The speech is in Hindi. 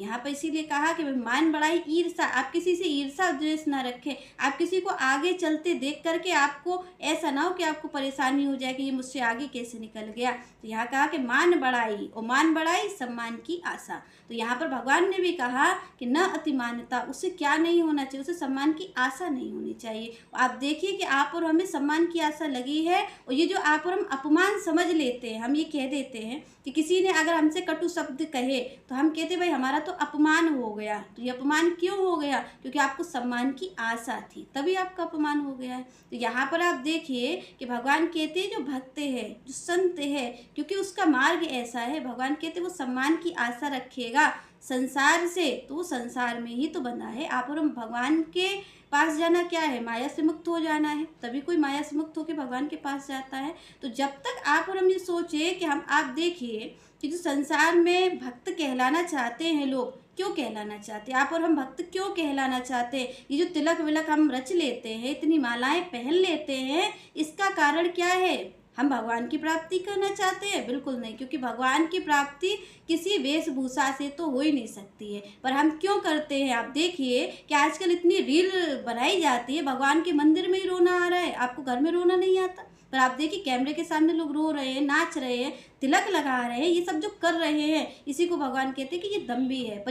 यहाँ पर इसीलिए कहा कि मान बढ़ाई ईर्षा, आप किसी से ईर्षा द्वेष ना रखें, आप किसी को आगे चलते देख करके आपको ऐसा ना हो कि आपको परेशानी हो जाए कि ये मुझसे आगे कैसे निकल गया। तो यहाँ कहा कि मान बढ़ाई, और मान बढ़ाई सम्मान की आशा। तो यहाँ पर भगवान ने भी कहा कि न अतिमानता, उससे क्या नहीं होना चाहिए, उसे सम्मान की आशा नहीं होनी चाहिए। आप देखिए कि आप और हमें सम्मान की आशा लगी है, और ये जो आप और हम अपमान समझ लेते हैं, हम ये कह देते हैं कि किसी ने अगर हमसे कटु शब्द कहे तो हम कहते भाई हमारा तो अपमान हो गया। तो ये अपमान क्यों हो गया? क्योंकि आपको सम्मान की आशा थी, तभी आपका अपमान हो गया है। तो यहाँ पर आप देखिए कि भगवान कहते हैं जो भक्त है, जो संत है, क्योंकि उसका मार्ग ऐसा है, भगवान कहते हैं वो सम्मान की आशा रखेगा संसार से, तो वो संसार में ही तो बंधा है। आप और हम भगवान के पास जाना क्या है? माया से मुक्त हो जाना है, तभी कोई माया से मुक्त होकर भगवान के पास जाता है। तो जब तक आप और हम ये सोचे कि आप देखिए कि जो संसार में भक्त कहलाना चाहते हैं लोग, क्यों कहलाना चाहते हैं? आप और हम भक्त क्यों कहलाना चाहते हैं? ये जो तिलक विलक हम रच लेते हैं, इतनी मालाएं पहन लेते हैं, इसका कारण क्या है? हम भगवान की प्राप्ति करना चाहते हैं? बिल्कुल नहीं, क्योंकि भगवान की प्राप्ति किसी वेशभूषा से तो हो ही नहीं सकती है। पर हम क्यों करते हैं? आप देखिए कि आजकल इतनी रील बनाई जाती है, भगवान के मंदिर में ही रोना आ रहा है, आपको घर में रोना नहीं आता। पर आप देखिए कैमरे के सामने लोग रो रहे हैं, नाच रहे हैं, तिलक लगा रहे हैं, ये सब जो कर रहे हैं, इसी को भगवान कहते हैं कि ये दम्भी है। पर